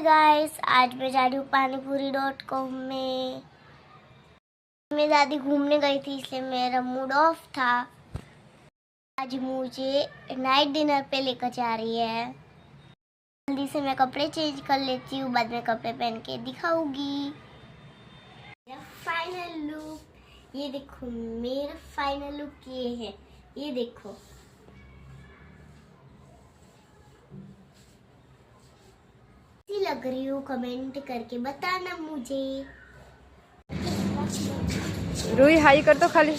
Guys, आज मैं जा रही हूँ पानीपुरी.com में। मैं दादी घूमने गई थी इसलिए मेरा मूड ऑफ था। आज मुझे नाइट डिनर पे लेकर जा रही है। जल्दी से मैं कपड़े चेंज कर लेती हूँ, बाद में कपड़े पहन के दिखाऊंगी। मेरा फाइनल लुक ये देखो, मेरा फाइनल लुक ये है, ये देखो। कैसी लग रही हूँ कमेंट करके बताना मुझे। रूही हाई कर तो खाली।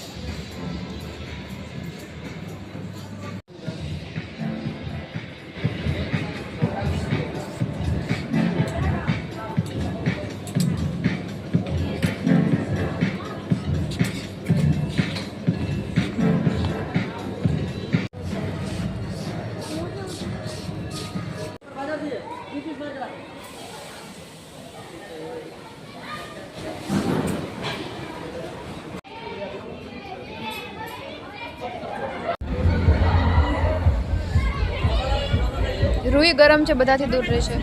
રૂહી ગરમ છે, બધાથી દૂર રહેશે.